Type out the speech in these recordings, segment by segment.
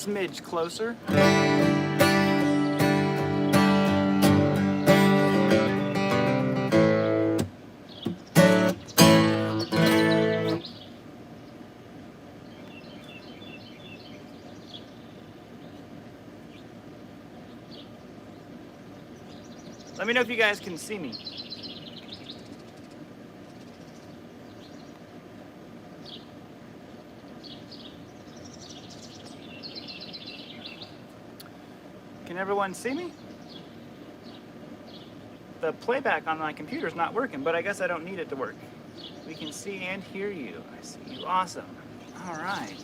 smidge closer. Let me know if you guys can see me. Can everyone see me? The playback on my computer is not working, but I guess I don't need it to work. We can see and hear you. I see you. Awesome. All right.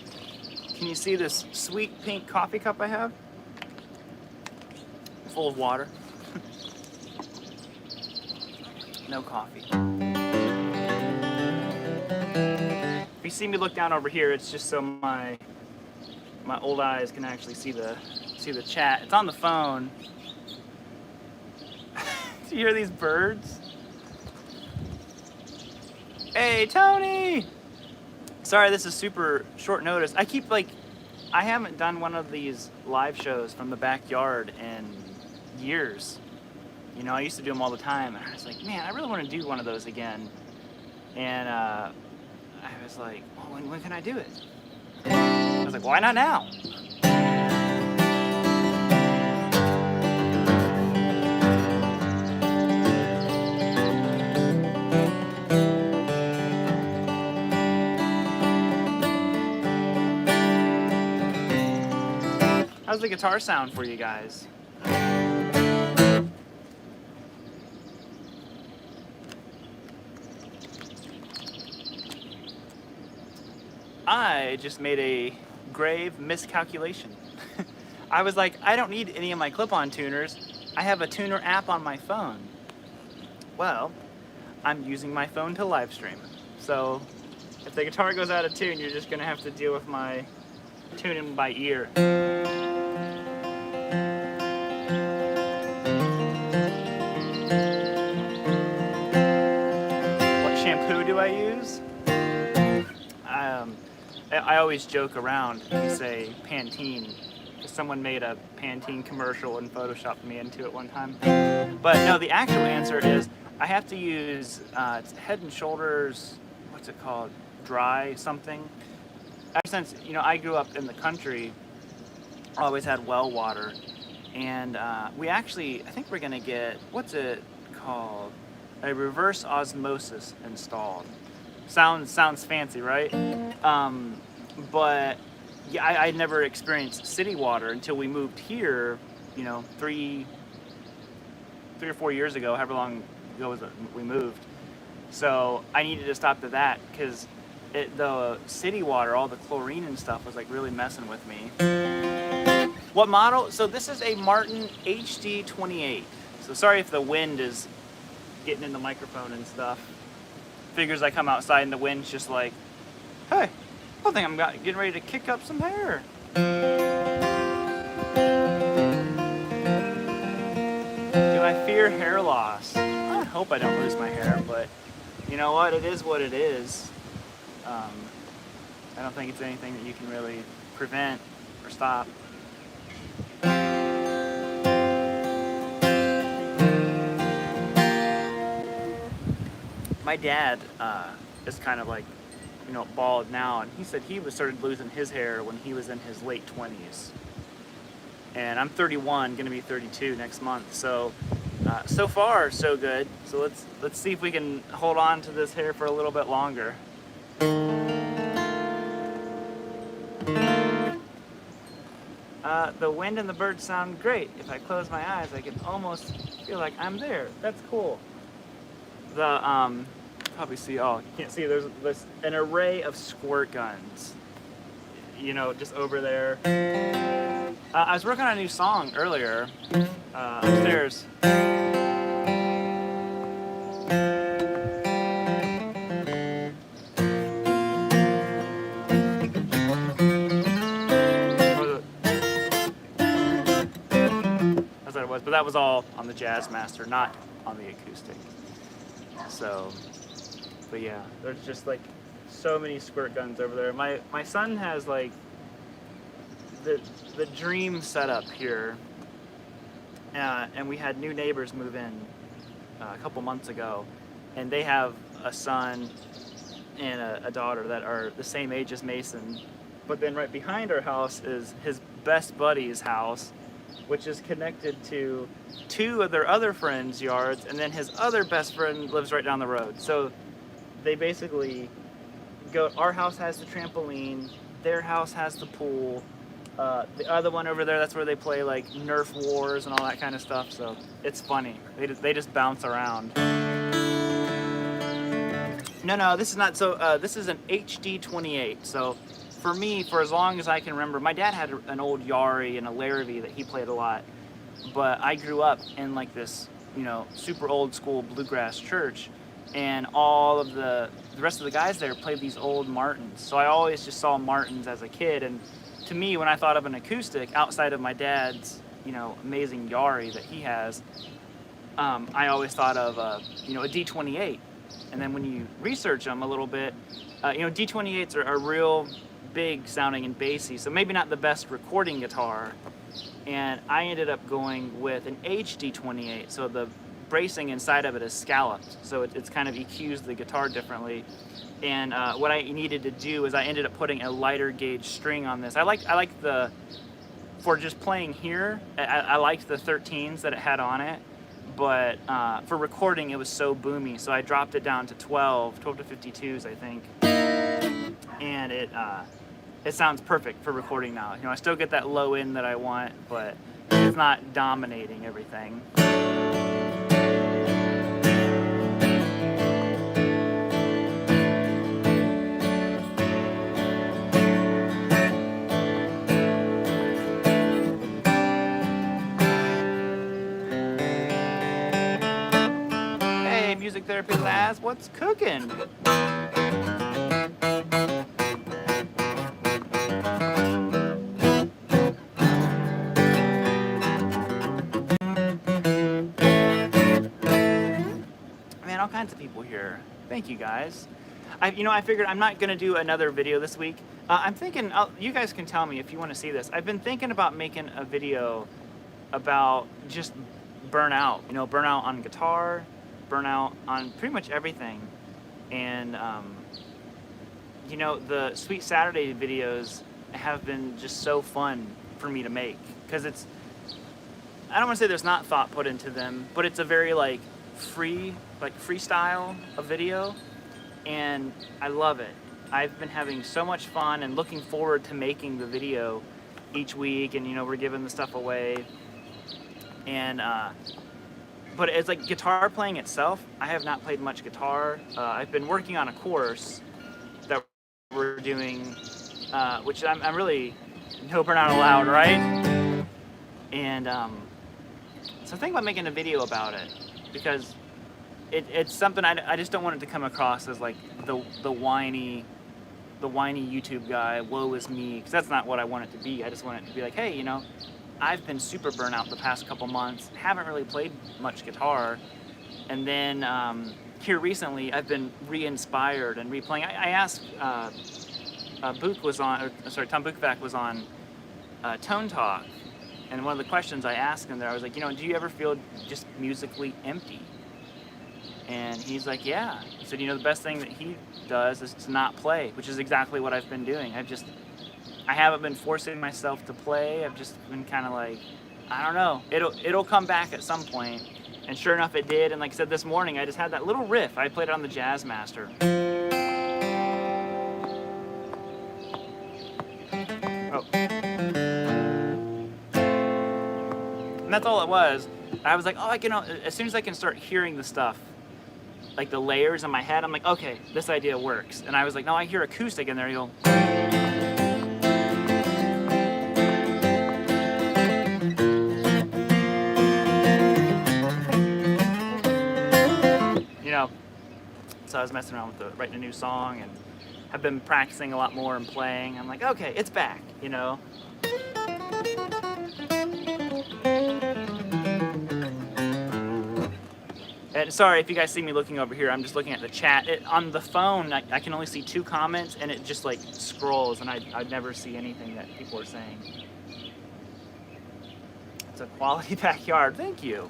Can you see this sweet pink coffee cup I have? Full of water. No coffee. If you see me look down over here, it's just so my old eyes can actually see the chat. It's on the phone. Do you hear these birds? Hey, Tony! Sorry, this is super short notice. I haven't done one of these live shows from the backyard in years. You know, I used to do them all the time, and I was like, man, I really want to do one of those again. And I was like, well, when can I do it? I was like, why not now? How's the guitar sound for you guys? I just made a grave miscalculation. I was like, I don't need any of my clip-on tuners. I have a tuner app on my phone. Well, I'm using my phone to live stream. So if the guitar goes out of tune, you're just gonna have to deal with my tuning by ear. What shampoo do I use? I always joke around and say Pantene, because someone made a Pantene commercial and photoshopped me into it one time. But no, the actual answer is I have to use it's Head and Shoulders, what's it called? Dry something. Ever since, you know, I grew up in the country, I always had well water. And we actually, I think we're gonna get, what's it called? A reverse osmosis installed. Sounds fancy, right? But yeah, I'd never experienced city water until we moved here, you know, three or 4 years ago, however long ago was it we moved. So I needed to stop to that because the city water, all the chlorine and stuff was like really messing with me. What model? So this is a Martin HD28. So sorry if the wind is getting in the microphone and stuff. Figures I come outside and the wind's just like, hey, I think I'm getting ready to kick up some hair. Do I fear hair loss? I hope I don't lose my hair, but you know what? It is what it is. I don't think it's anything that you can really prevent or stop. My dad is kind of like, you know, bald now, and he said he started losing his hair when he was in his late 20s. And I'm 31, gonna be 32 next month. So, so far so good. So let's see if we can hold on to this hair for a little bit longer. The wind and the birds sound great. If I close my eyes, I can almost feel like I'm there. That's cool. The probably see. Oh, you can't see. There's an array of squirt guns. You know, just over there. I was working on a new song earlier upstairs. That's what it was, but that was all on the Jazzmaster, not on the acoustic. So, but yeah, there's just like so many squirt guns over there. My son has like the dream setup here. And we had new neighbors move in a couple months ago, and they have a son and a daughter that are the same age as Mason. But then right behind our house is his best buddy's house, which is connected to two of their other friends' yards, and then his other best friend lives right down the road. So they basically go, our house has the trampoline, their house has the pool, the other one over there, that's where they play like Nerf wars and all that kind of stuff. So it's funny. They just bounce around. No, this is not. So this is an HD28. So for me, for as long as I can remember, my dad had an old Yari and a Larrivee that he played a lot. But I grew up in like this, you know, super old school bluegrass church, and all of the rest of the guys there played these old Martins. So I always just saw Martins as a kid, and to me, when I thought of an acoustic outside of my dad's, you know, amazing Yari that he has, I always thought of, you know, a D28. And then when you research them a little bit, you know, D28s are real big sounding and bassy, so maybe not the best recording guitar. And I ended up going with an HD28, so the bracing inside of it is scalloped, so it's kind of EQs the guitar differently. And what I needed to do is I ended up putting a lighter gauge string on this. I like the, for just playing here, I liked the 13s that it had on it, but for recording it was so boomy, so I dropped it down to 12 to 52s, I think. And it sounds perfect for recording now. You know, I still get that low end that I want, but it's not dominating everything. Hey, music therapy Laz, what's cooking? All kinds of people here. Thank you guys. I figured I'm not gonna do another video this week. I'm thinking, you guys can tell me if you want to see this. I've been thinking about making a video about just burnout. You know, burnout on guitar, burnout on pretty much everything. And you know, the Sweet Saturday videos have been just so fun for me to make, because it's, I don't want to say there's not thought put into them, but it's a very like freestyle of video, and I love it. I've been having so much fun and looking forward to making the video each week, and you know, we're giving the stuff away. And but it's like guitar playing itself, I have not played much guitar. I've been working on a course that we're doing, which I'm really, no burnout allowed, right? And so I think about making a video about it, because it's something I just don't want it to come across as like the whiny YouTube guy, woe is me, because that's not what I want it to be. I just want it to be like, hey, you know, I've been super burnt out the past couple months, haven't really played much guitar, and then here recently I've been re-inspired and replaying. I asked, Book was on, Tom Buchvac was on Tone Talk, and one of the questions I asked him there, I was like, you know, do you ever feel just musically empty? And he's like, yeah. He said, you know, the best thing that he does is to not play, which is exactly what I've been doing. I haven't been forcing myself to play. I've just been kind of like, I don't know. It'll come back at some point. And sure enough, it did. And like I said this morning, I just had that little riff. I played it on the Jazzmaster. Oh. And that's all it was. I was like, oh, as soon as I can start hearing the stuff, like the layers in my head, I'm like, okay, this idea works. And I was like, no, I hear acoustic in there. You'll. You know, so I was messing around with writing a new song, and have been practicing a lot more and playing. I'm like, okay, it's back, you know. And sorry if you guys see me looking over here, I'm just looking at the chat. On the phone, I can only see 2 comments, and it just like scrolls, and I'd never see anything that people are saying. a quality backyard. Thank you.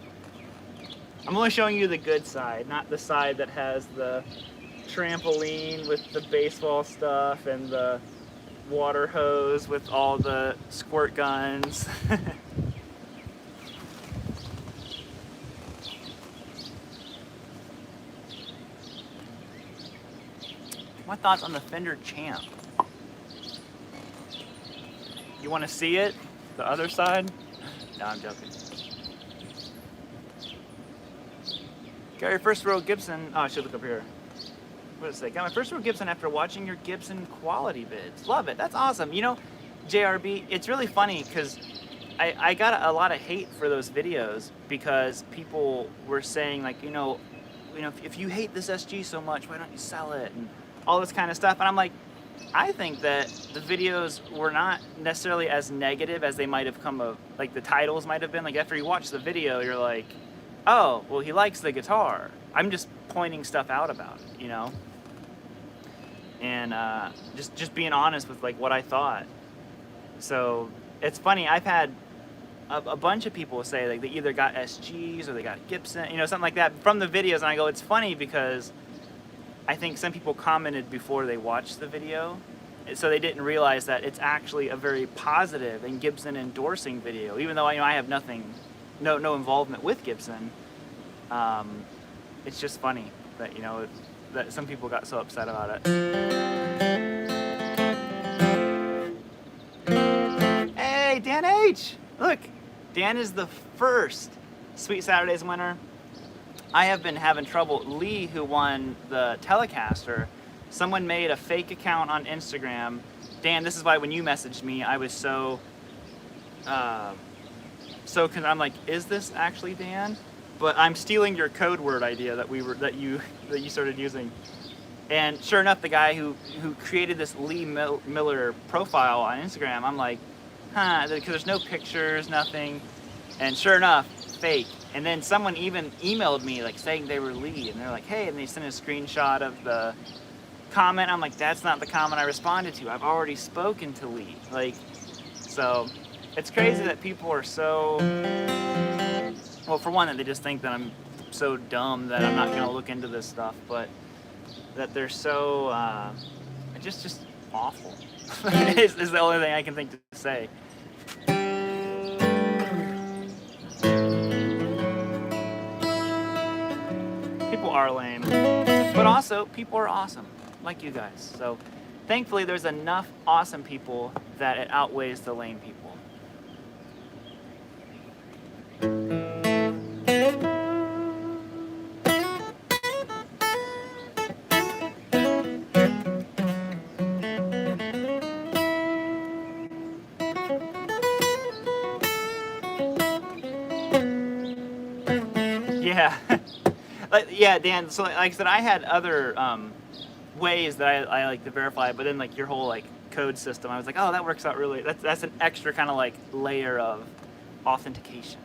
I'm only showing you the good side, not the side that has the trampoline with the baseball stuff and the water hose with all the squirt guns. My thoughts on the Fender Champ? You want to see it? The other side? No, I'm joking. Got your first row Gibson. Oh, I should look up here. What does it say? Got my first row Gibson after watching your Gibson quality vids. Love it. That's awesome. You know, JRB, it's really funny because I got a lot of hate for those videos because people were saying like, you know, if you hate this SG so much, why don't you sell it? And all this kind of stuff. And I'm like, I think that the videos were not necessarily as negative as they might have come of, like the titles might have been. Like after you watch the video, you're like, oh, well, he likes the guitar. I'm just pointing stuff out about it, you know? And just being honest with like what I thought. So it's funny, I've had a bunch of people say like they either got SGs or they got Gibson, you know, something like that from the videos. And I go, it's funny because I think some people commented before they watched the video, so they didn't realize that it's actually a very positive and Gibson endorsing video, even though I have nothing, no involvement with Gibson. It's just funny that, you know, that some people got so upset about it. Hey, Dan H! Look, Dan is the first Sweet Saturdays winner. I have been having trouble. Lee, who won the Telecaster, someone made a fake account on Instagram. Dan, this is why when you messaged me, I was so I'm like, is this actually Dan? But I'm stealing your code word idea that you started using. And sure enough, the guy who created this Lee Miller profile on Instagram, I'm like, huh, because there's no pictures, nothing. And sure enough, fake. And then someone even emailed me like saying they were Lee, and they're like, hey, and they sent a screenshot of the comment. I'm like, that's not the comment I responded to. I've already spoken to Lee. Like, so it's crazy that people are so, well, for one, that they just think that I'm so dumb that I'm not going to look into this stuff, but that they're so just awful is the only thing I can think to say. People are lame, but also people are awesome, like you guys. So thankfully there's enough awesome people that it outweighs the lame people. Yeah. Yeah, Dan, so like I said, I had other ways that I like to verify, but then like your whole like code system, I was like, oh, that works out really, that's an extra kind of like layer of authentication.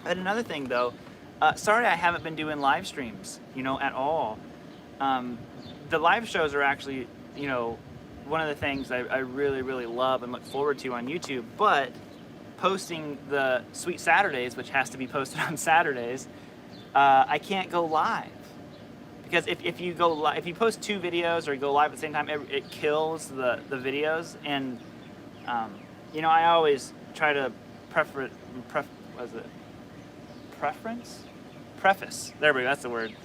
And another thing though, sorry I haven't been doing live streams, you know, at all. The live shows are actually, you know, one of the things I really, really love and look forward to on YouTube, but posting the Sweet Saturdays, which has to be posted on Saturdays, I can't go live. Because if you go live, if you post two videos or you go live at the same time, it kills the videos. And, you know, I always try to preface, there we go, that's the word,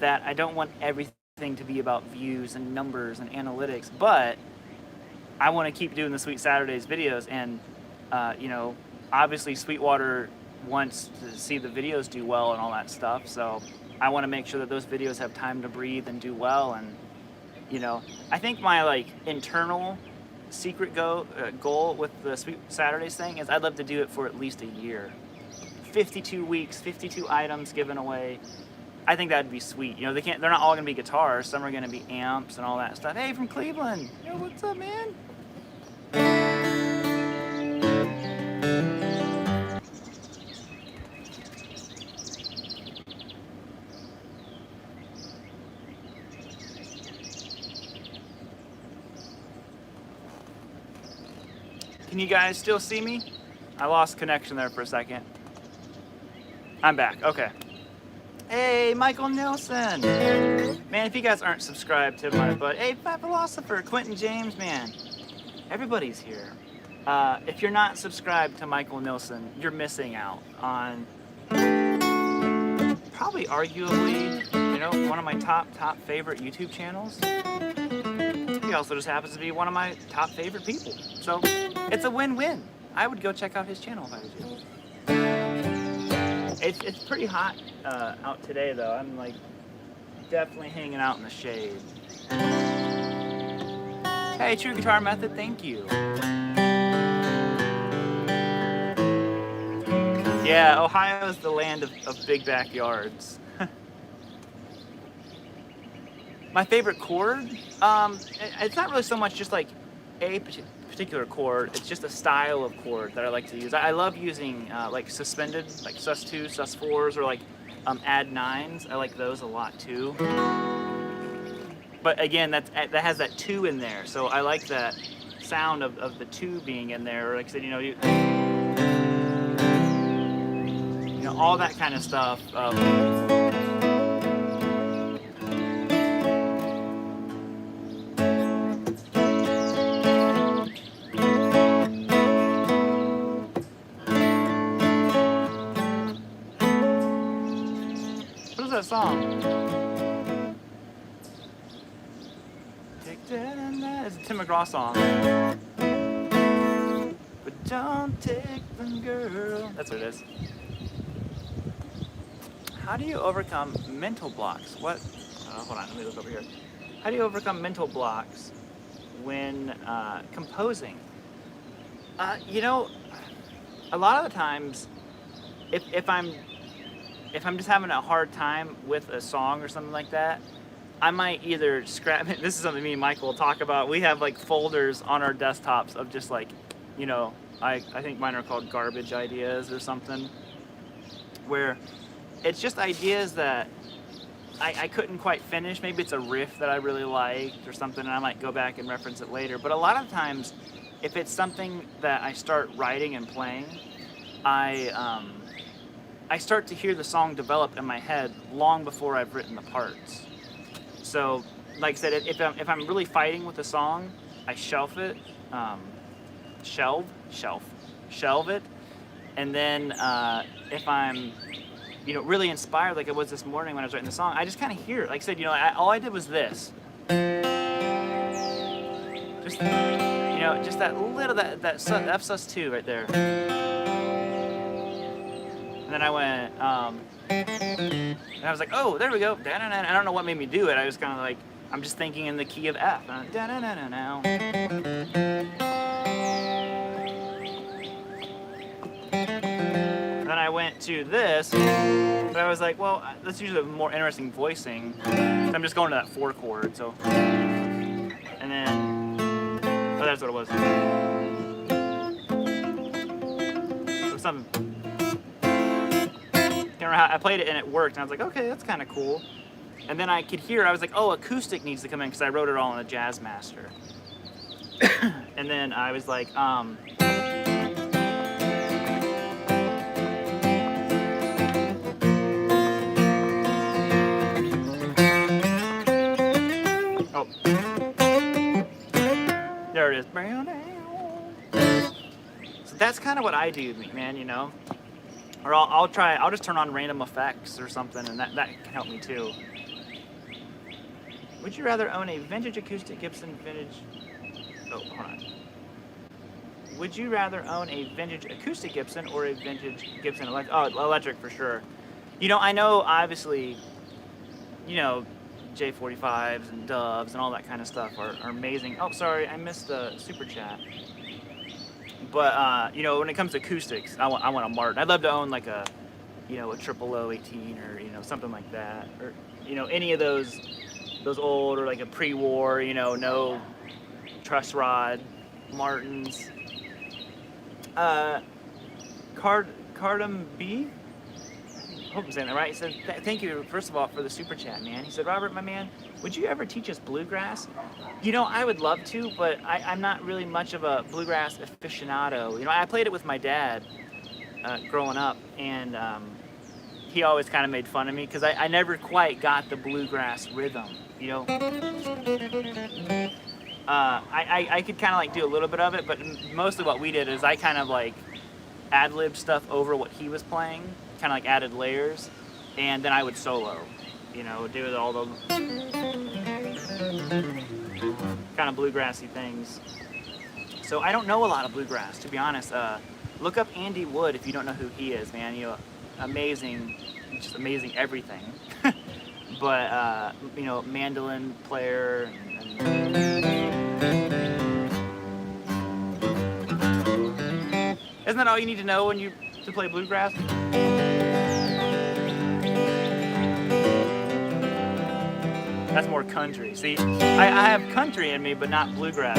that I don't want everything to be about views and numbers and analytics, but I want to keep doing the Sweet Saturdays videos. And you know, obviously Sweetwater wants to see the videos do well and all that stuff, so I want to make sure that those videos have time to breathe and do well. And you know, I think my like internal secret goal with the Sweet Saturdays thing is I'd love to do it for at least a year. 52 weeks, 52 items given away. I think that'd be sweet. You know, they're not all gonna be guitars. Some are gonna be amps and all that stuff. Hey, from Cleveland. Yo, what's up, man? Can you guys still see me? I lost connection there for a second. I'm back. Okay. Hey, Michael Nelson. Man, if you guys aren't subscribed to my butt, hey, Fat Philosopher, Quentin James, man. Everybody's here. If you're not subscribed to Michael Nilsson, you're missing out on probably arguably, you know, one of my top favorite YouTube channels. He also just happens to be one of my top favorite people. So it's a win-win. I would go check out his channel if I was you. It's pretty hot out today though. I'm like definitely hanging out in the shade. Hey, True Guitar Method, thank you. Yeah, Ohio is the land of big backyards. My favorite chord? It's not really so much just like a particular chord, it's just a style of chord that I like to use. I love using like suspended, like sus2, sus4s, or like add 9s. I like those a lot too. But again, that has that 2 in there, so I like that sound of the 2 being in there. Or like I said, you know, all that kind of stuff. What is that song? It's a Tim McGraw song. But don't take them, girl. That's what it is. How do you overcome mental blocks? What? Hold on, let me look over here. How do you overcome mental blocks when composing? You know, a lot of the times, if I'm just having a hard time with a song or something like that, I might either scrap it. This is something me and Michael will talk about. We have like folders on our desktops of just like, you know, I think mine are called garbage ideas or something, where it's just ideas that I couldn't quite finish. Maybe it's a riff that I really liked or something, and I might go back and reference it later. But a lot of times, if it's something that I start writing and playing, I start to hear the song develop in my head long before I've written the parts. So, like I said, if I'm really fighting with a song, I shelf it, shelve it, and then if I'm, you know, really inspired, like I was this morning when I was writing the song, I just kind of hear it. Like I said, you know, all I did was this, just, you know, just that little that F sus2 right there, and then I went. And I was like, oh, there we go. I don't know what made me do it. I was kind of like, I'm just thinking in the key of F. Then I went to this, but I was like, well, that's usually a more interesting voicing. So I'm just going to that 4 chord. So, and then, oh, that's what it was. So something. I played it and it worked, and I was like, okay, that's kind of cool. And then I could hear, I was like, oh, acoustic needs to come in, because I wrote it all in a Jazzmaster. And then I was like, oh, there it is. So that's kind of what I do, man, you know. Or I'll just turn on random effects or something, and that can help me too. Would you rather own a vintage acoustic Gibson hold on. Would you rather own a vintage acoustic Gibson or a vintage Gibson electric? Oh, electric for sure. You know, I know obviously, you know, J45s and Doves and all that kind of stuff are amazing. Oh, sorry, I missed the super chat. But you know, when it comes to acoustics, I want a Martin. I'd love to own like a, you know, a 0018 or, you know, something like that, or, you know, any of those old, or like a pre-war, you know, no truss rod Martins. Cardum B, I hope I'm saying that right. He said, thank you first of all for the super chat, man. He said, Robert, my man, Would you ever teach us bluegrass? You know, I would love to, but I'm not really much of a bluegrass aficionado. You know, I played it with my dad growing up, and he always kind of made fun of me because I never quite got the bluegrass rhythm. You know, I could kind of like do a little bit of it, but mostly what we did is I kind of like ad-libbed stuff over what he was playing, kind of like added layers, and then I would solo. You know, do all the kind of bluegrassy things. So I don't know a lot of bluegrass, to be honest. Look up Andy Wood if you don't know who he is, man. You know, amazing, just amazing everything. But you know, mandolin player. Isn't that all you need to know when you to play bluegrass? That's more country. See, I have country in me, but not bluegrass.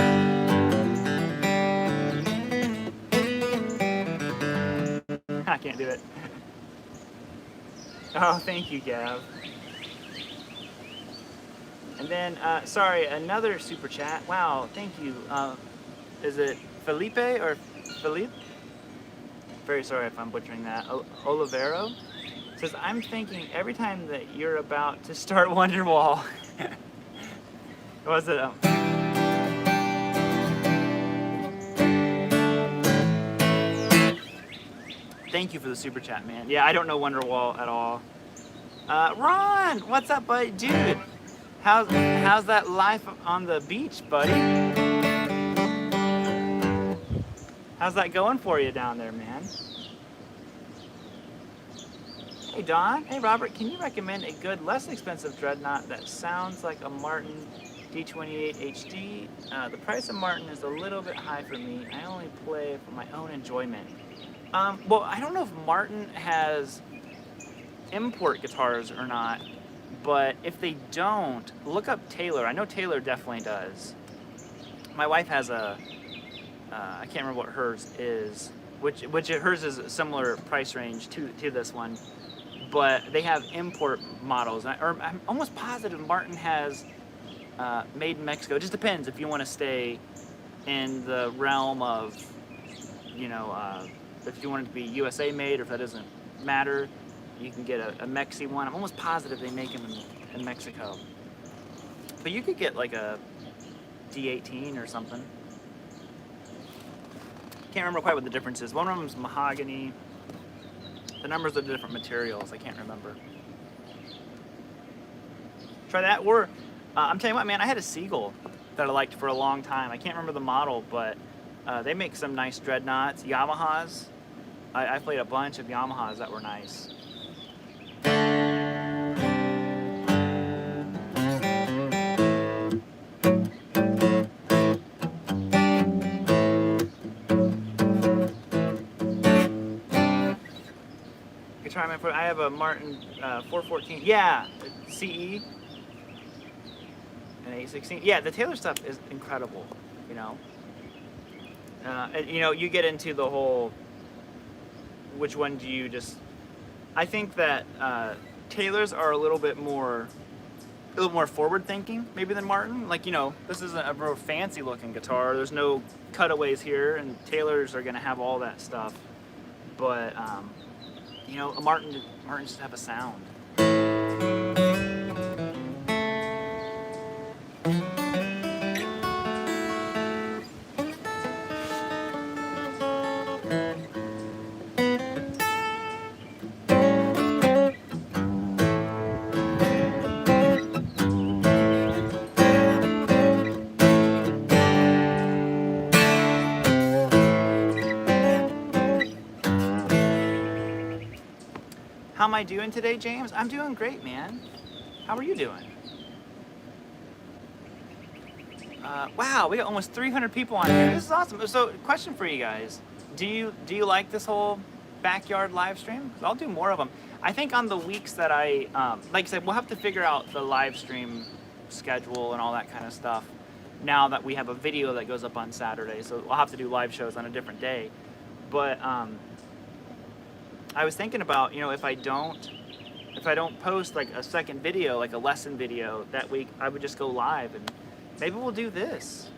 I can't do it. Oh, thank you, Gav. And then, sorry, another super chat. Wow, thank you. Is it Felipe or Philippe? Very sorry if I'm butchering that. Olivero says, I'm thinking every time that you're about to start Wonderwall. Was it? Thank you for the super chat, man. Yeah, I don't know Wonderwall at all. Ron, what's up, buddy? Dude, how's that life on the beach, buddy? How's that going for you down there, man? Hey, Don. Hey, Robert. Can you recommend a good, less expensive dreadnought that sounds like a Martin D28 HD? The price of Martin is a little bit high for me. I only play for my own enjoyment. Well, I don't know if Martin has import guitars or not, but if they don't, look up Taylor. I know Taylor definitely does. My wife has a, I can't remember what hers is, which hers is a similar price range to this one, but they have import models. Or I'm almost positive Martin has made in Mexico. It just depends if you want to stay in the realm of, you know, if you want it to be USA made or if that doesn't matter, you can get a Mexi one. I'm almost positive they make them in Mexico. But you could get like a D18 or something. Can't remember quite what the difference is. One of them is mahogany. The numbers are different materials. I can't remember. Try that. Or I'm telling you what, man, I had a Seagull that I liked for a long time. I can't remember the model, but they make some nice dreadnoughts. Yamahas. I played a bunch of Yamahas that were nice. I have a Martin 414. Yeah, CE and 816. Yeah, the Taylor stuff is incredible. You know, you know, you get into the whole. Which one do you just? I think that Taylors are a little more forward thinking maybe than Martin. Like, you know, this isn't a real fancy looking guitar. There's no cutaways here, and Taylors are gonna have all that stuff. But you know, Martin just have a sound. How am I doing today, James? I'm doing great, man. How are you doing? Wow, we got almost 300 people on here. This is awesome. So, question for you guys: Do you like this whole backyard live stream? 'Cause I'll do more of them. I think on the weeks that I, like I said, we'll have to figure out the live stream schedule and all that kind of stuff. Now that we have a video that goes up on Saturday, so we'll have to do live shows on a different day. But I was thinking about, you know, if I don't if I don't post like a second video, like a lesson video that week, I would just go live, and maybe we'll do this.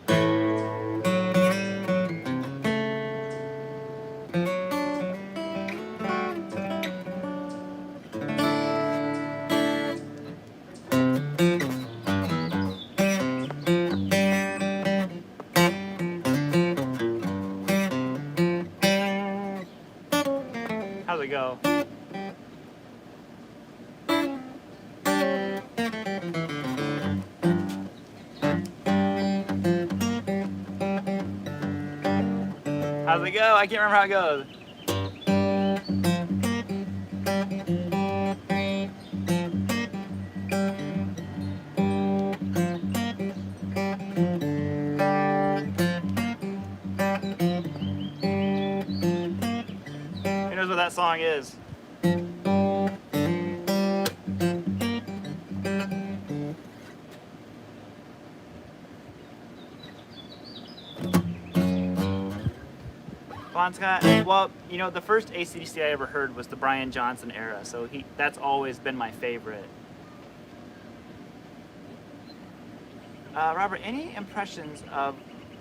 How's it go? How's it go? I can't remember how it goes. Who knows what that song is? Bon Scott, well, you know, the first AC/DC I ever heard was the Brian Johnson era, so that's always been my favorite. Robert, any impressions of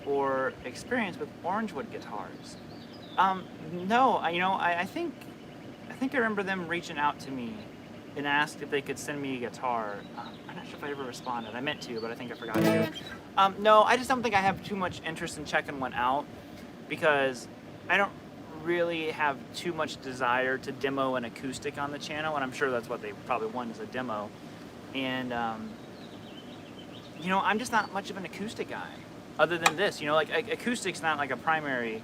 or experience with Orangewood guitars? No, I think I remember them reaching out to me and asked if they could send me a guitar. I'm not sure if I ever responded. I meant to, but I think I forgot to. No, I just don't think I have too much interest in checking one out because I don't really have too much desire to demo an acoustic on the channel, and I'm sure that's what they probably want is a demo. And you know, I'm just not much of an acoustic guy. Other than this, you know, like acoustic's not like a primary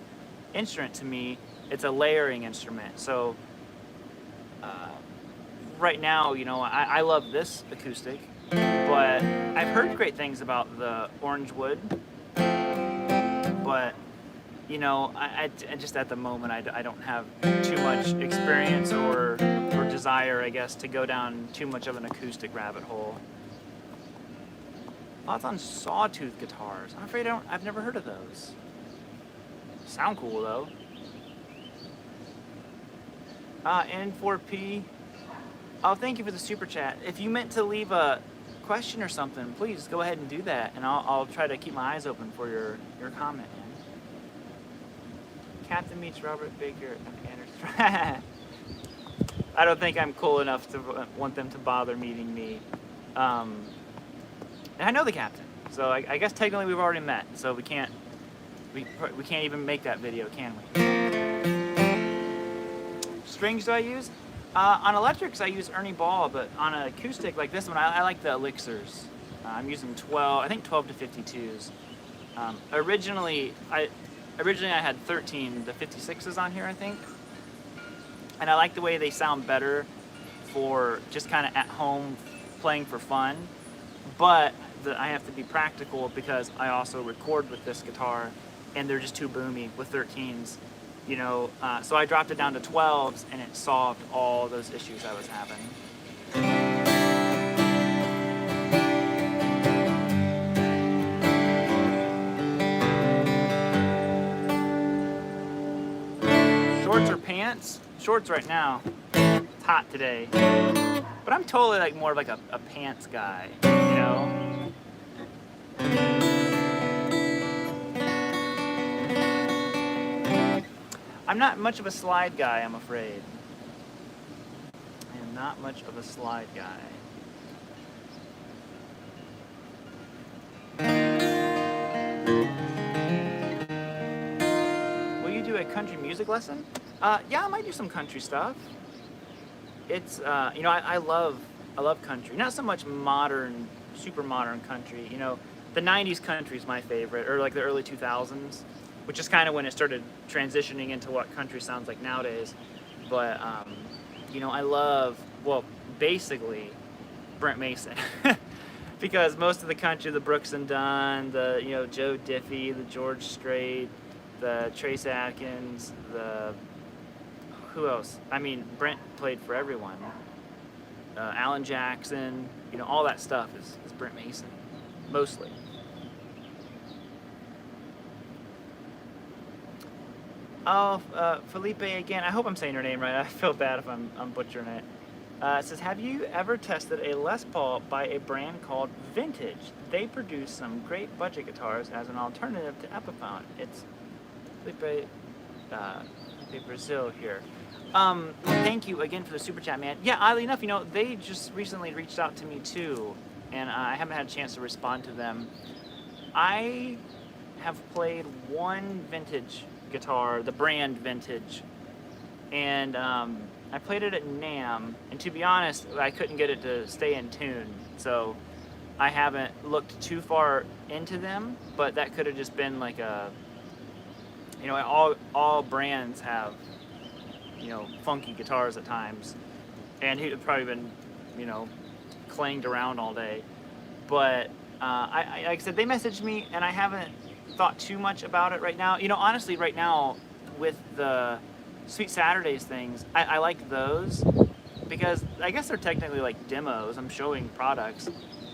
instrument to me. It's a layering instrument. So right now, you know, I love this acoustic, but I've heard great things about the Orangewood. But you know, I just at the moment I don't have too much experience or desire, I guess, to go down too much of an acoustic rabbit hole. Thoughts on Sawtooth guitars? I'm afraid I've never heard of those. Sound cool though. N4P. Oh, thank you for the super chat. If you meant to leave a question or something, please go ahead and do that, and I'll try to keep my eyes open for your comment, man. Captain meets Robert Baker and Anderson. I don't think I'm cool enough to want them to bother meeting me. And I know the captain, so I guess technically we've already met, so we can't even make that video, can we? Strings do I use? On electrics I use Ernie Ball, but on an acoustic like this one I like the Elixirs. I'm using 12 to 52s. Originally I had 13 to 56s on here, I think, and I like the way they sound better for just kind of at home playing for fun, but I have to be practical because I also record with this guitar and they're just too boomy with 13s, you know, so I dropped it down to 12s and it solved all those issues I was having. Shorts or pants? Shorts right now. It's hot today. But I'm totally like more of like a pants guy, you know? I'm not much of a slide guy, I'm afraid. I am not much of a slide guy. Will you do a country music lesson? Yeah, I might do some country stuff. It's, you know, I love country. Not so much modern, super modern country. You know, the 90s country is my favorite, or like the early 2000s, which is kind of when it started transitioning into what country sounds like nowadays. But, you know, I love, well, basically Brent Mason. Because most of the country, the Brooks and Dunn, the, you know, Joe Diffie, the George Strait, the Trace Atkins, the, who else? I mean, Brent played for everyone. Alan Jackson, you know, all that stuff is Brent Mason, mostly. Oh, Felipe again. I hope I'm saying her name right. I feel bad if I'm butchering it. It says, have you ever tested a Les Paul by a brand called Vintage? They produce some great budget guitars as an alternative to Epiphone. It's Felipe, Felipe Brazil here. Thank you again for the super chat, man. Yeah, oddly enough, they just recently reached out to me too, and I haven't had a chance to respond to them. I have played one Vintage guitar, the brand Vintage, and I played it at NAMM, and to be honest, I couldn't get it to stay in tune, so I haven't looked too far into them, but that could have just been like all brands have, funky guitars at times, and he'd have probably been, clanged around all day, but like I said, they messaged me, and I haven't thought too much about it right now. Honestly, right now, with the Sweet Saturdays things, I like those because I guess they're technically like demos. I'm showing products,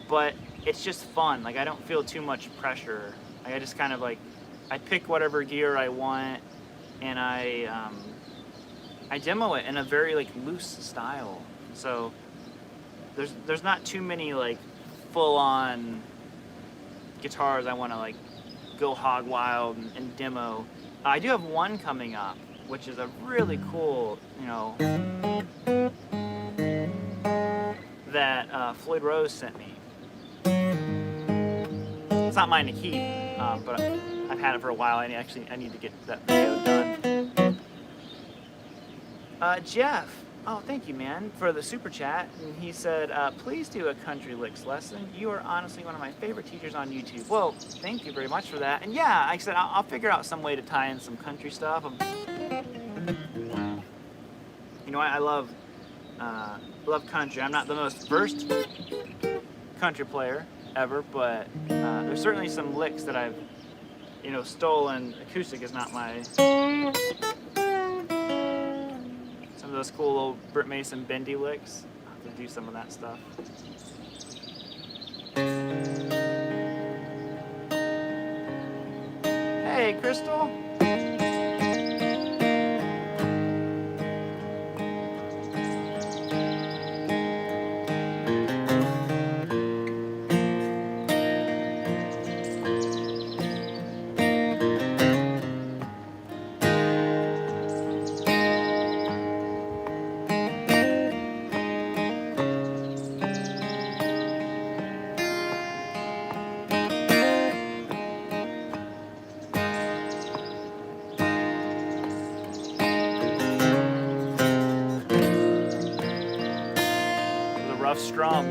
but it's just fun. Like, I don't feel too much pressure. Like, I just kind of I pick whatever gear I want, and I demo it in a very loose style. So there's not too many full on guitars I want to go hog wild and demo. I do have one coming up, which is a really cool, that Floyd Rose sent me. It's not mine to keep, but I've had it for a while. I need to get that video done. Jeff, oh, thank you, man, for the super chat. And he said, please do a country licks lesson. You are honestly one of my favorite teachers on YouTube. Well, thank you very much for that. And yeah, like I said, I'll figure out some way to tie in some country stuff. I love country. I'm not the most versed country player ever, but there's certainly some licks that I've, stolen. Acoustic is not my... Some of those cool little Britt Mason bendy licks. I'll have to do some of that stuff. Hey, Crystal. Rough strum.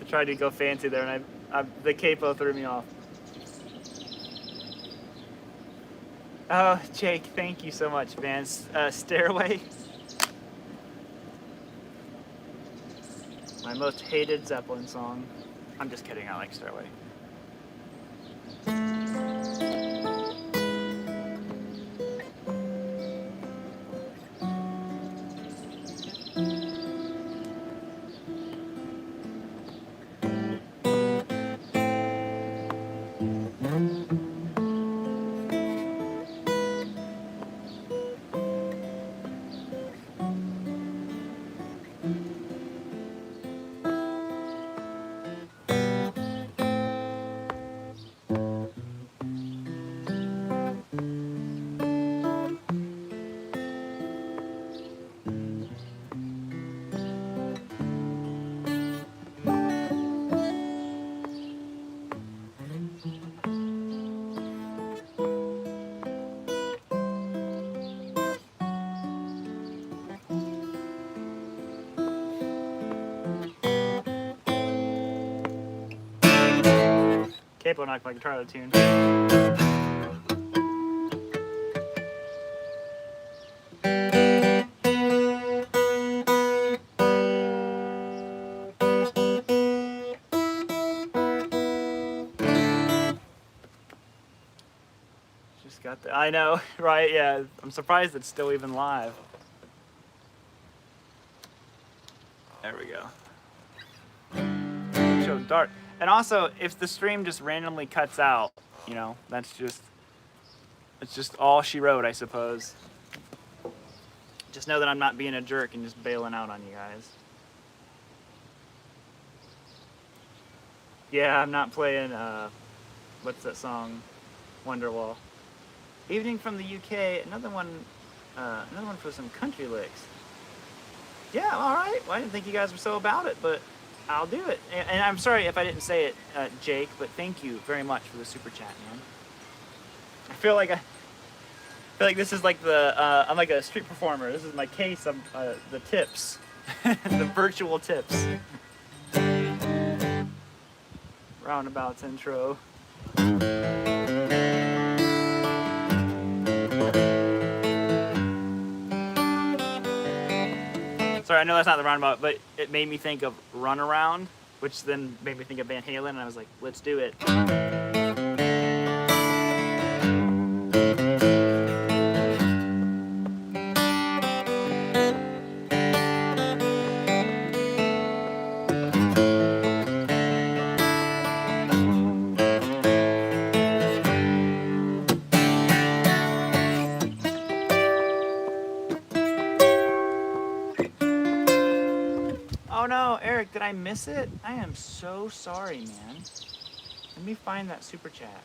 I tried to go fancy there, and the capo threw me off. Oh, Jake, thank you so much, man. Stairway. My most hated Zeppelin song. I'm just kidding, I like Stairway. capo knocked my guitar out of tune. Just got the, I know, right? Yeah, I'm surprised it's still even live. There we go. So dark. And also, if the stream just randomly cuts out, you know, it's just all she wrote, I suppose. Just know that I'm not being a jerk and just bailing out on you guys. Yeah, I'm not playing, what's that song? Wonderwall. Evening from the UK, another one for some country licks. Yeah, all right. Well, I didn't think you guys were so about it, but I'll do it. And I'm sorry if I didn't say it, Jake, but thank you very much for the super chat, man. I feel like this is like I'm like a street performer. This is my case of the tips, the virtual tips. Roundabouts intro. Sorry, I know that's not the roundabout, but it made me think of Runaround, which then made me think of Van Halen, and I was like, let's do it. Oh no, Eric, did I miss it? I am so sorry, man. Let me find that super chat.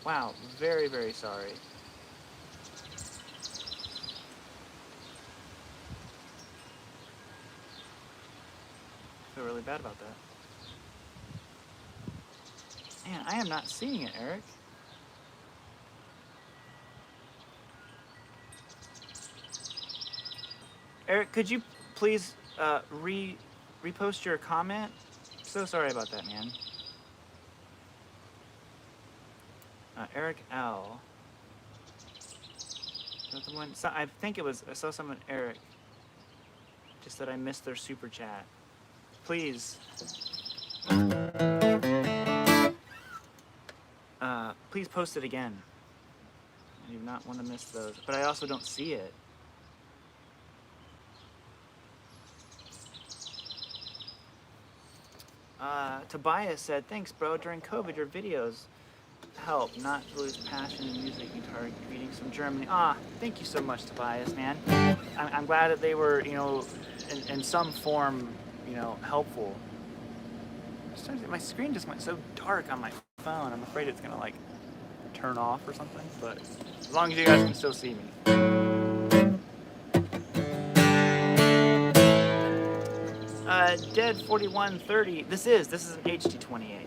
Wow, very, very sorry. I feel really bad about that. Man, I am not seeing it, Eric. Eric, could you please repost your comment? So sorry about that, man. Eric L. Someone, I think it was, I saw someone, Eric, just that I missed their super chat. Please. Please post it again. I do not want to miss those, but I also don't see it. Tobias said, thanks bro, during COVID your videos help not lose passion in music guitar. Greetings from Germany. Thank you so much, Tobias, man. I'm glad that they were, you know, in some form, you know, helpful. My screen just went so dark on my phone. I'm afraid it's gonna like turn off or something, but as long as you guys can still see me. Dead 4130. This is an HD28.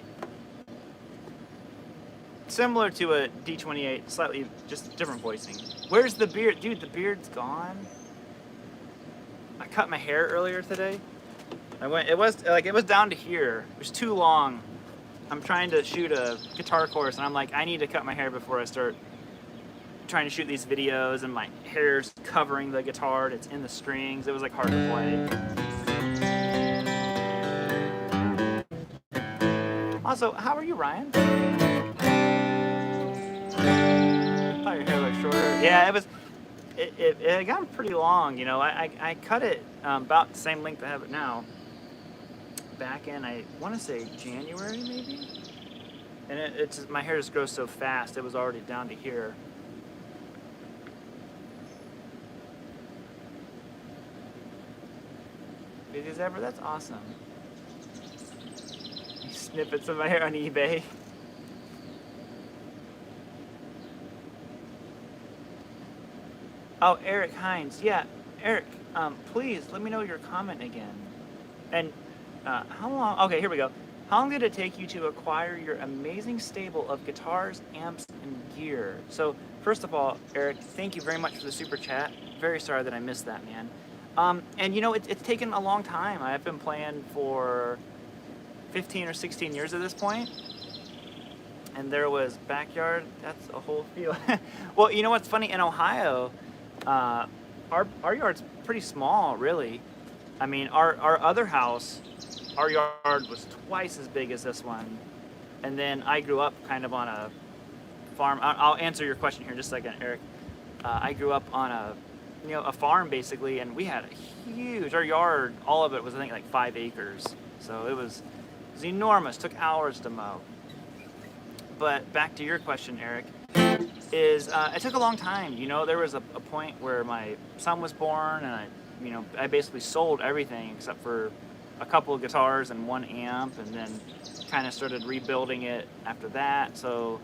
Similar to a D28, slightly just different voicing. Where's the beard? Dude, the beard's gone. I cut my hair earlier today. It was down to here. It was too long. I'm trying to shoot a guitar course and I'm like, I need to cut my hair before I start trying to shoot these videos, and my hair's covering the guitar, it's in the strings. It was like hard to play. Also, how are you, Ryan? I thought your hair looked shorter. Yeah, it got pretty long, you know. I cut it about the same length I have it now. Back in, I want to say January maybe? And it's my hair just grows so fast, it was already down to here. Busy as ever, that's awesome. Snippets of my hair on eBay. Oh, Eric Hines. Yeah, Eric, please let me know your comment again. And how long? Okay, here we go. How long did it take you to acquire your amazing stable of guitars, amps, and gear? So, first of all, Eric, thank you very much for the super chat. Very sorry that I missed that, man. And you know, it's taken a long time. I've been playing for 15 or 16 years at this point. and there was backyard. That's a whole field. Well, you know what's funny? In Ohio, our yard's pretty small, really. I mean, our other house, our yard was twice as big as this one. And then I grew up kind of on a farm. I'll answer your question here in just a second, Eric. I grew up on a farm basically, and we had a huge. Our yard, all of it was I think like 5 acres. So it was enormous. Took hours to mow. But back to your question, Eric, is it took a long time. You know, there was a point where my son was born, and I basically sold everything except for a couple of guitars and 1 amp, and then kind of started rebuilding it after that. So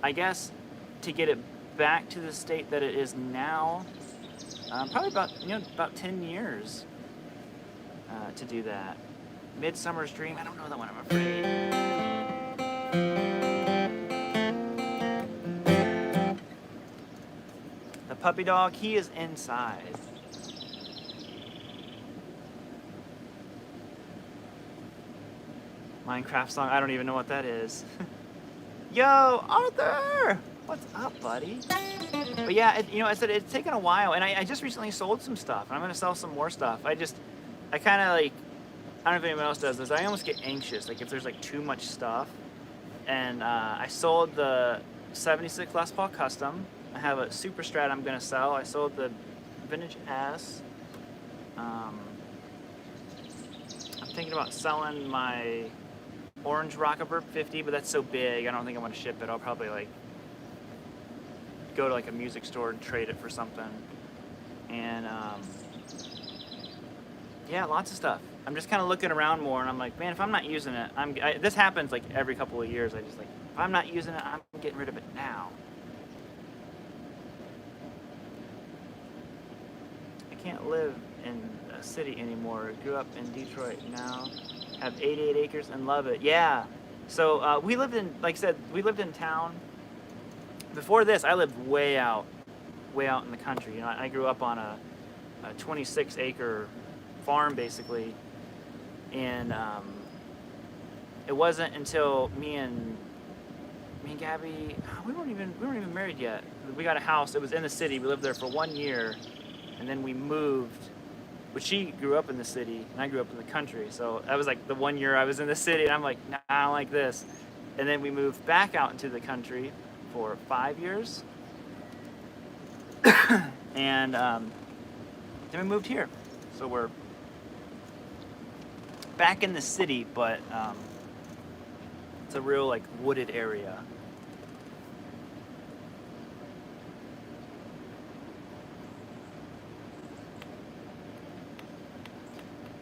I guess to get it back to the state that it is now, probably about 10 years to do that. Midsummer's Dream, I don't know that one, I'm afraid. The puppy dog, he is inside. Minecraft song, I don't even know what that is. Yo, Arthur! What's up, buddy? But yeah, I said it's taken a while, and I just recently sold some stuff, and I'm gonna sell some more stuff. I kind of like, I don't know if anyone else does this, I almost get anxious, like if there's like too much stuff. And I sold the 76 Les Paul Custom. I have a Super Strat I'm gonna sell. I sold the Vintage S. I'm thinking about selling my Orange Rockabird 50, but that's so big, I don't think I want to ship it. I'll probably like go to like a music store and trade it for something. And yeah, lots of stuff. I'm just kind of looking around more, and I'm like, man, if I'm not using it, this happens like every couple of years. I just like, if I'm not using it, I'm getting rid of it now. I can't live in a city anymore. Grew up in Detroit, now have 88 acres and love it. Yeah. So we lived in, like I said, we lived in town. Before this, I lived way out in the country. You know, I grew up on a 26-acre farm basically, and it wasn't until me and Gabby, we weren't even married yet. We got a house. It was in the city. We lived there for 1 year, and then we moved. But she grew up in the city, and I grew up in the country. So that was like the 1 year I was in the city, and I'm like, nah, I don't like this. And then we moved back out into the country for 5 years, and then we moved here. So we're back in the city, but it's a real like wooded area.